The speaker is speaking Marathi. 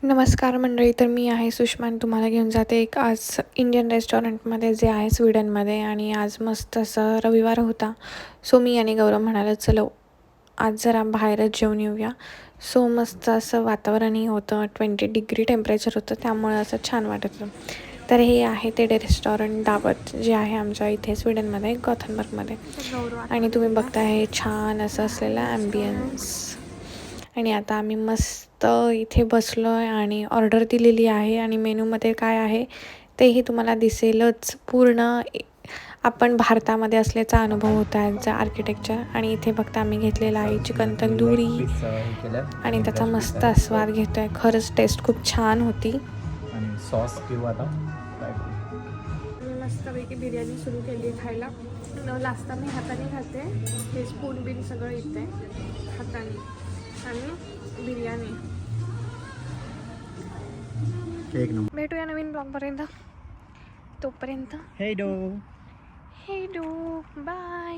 नमस्कार मंडळी. तर मी आहे सुषमा आणि तुम्हाला घेऊन जाते एक आज इंडियन रेस्टॉरंटमध्ये जे आहे स्वीडनमध्ये. आणि आज मस्त असं रविवार होता. सो मी आणि गौरव म्हणाले चलो आज जरा बाहेरच जेवून येऊया. सो मस्त असं वातावरणही होतं, 20 डिग्री टेम्परेचर होतं, त्यामुळे असं छान वाटत होतं. तर हे आहे ते रेस्टॉरंट दावत जे आहे आमच्या इथे स्वीडनमध्ये गॉथनबर्गमध्ये. आणि तुम्ही बघताय हे छान असं असलेलं ॲम्बियन्स. आणि आता आम्ही मस्त इथे बसलो आहे आणि ऑर्डर दिलेली आहे आणि मेनूमध्ये काय आहे तेही तुम्हाला दिसेलच. पूर्ण आपण भारतामध्ये असल्याचा अनुभव होता यांचा आर्किटेक्चर. आणि इथे बघता आम्ही घेतलेला आहे चिकन तंदुरी आणि त्याचा मस्त आस्वाद घेतो आहे. खरंच टेस्ट खूप छान होती. आणि सॉस किंवा आता मस्तपैकी बिर्याणी सुरू केली खायला. लास्ट मी हाताने खाते, हे स्पून बिन सगळं येते हाताने. आणि बिर्याणी. एक नंबर. भेटूया नवीन ब्लॉगपर्यंत. तोपर्यंत हे डो हे डू बाय.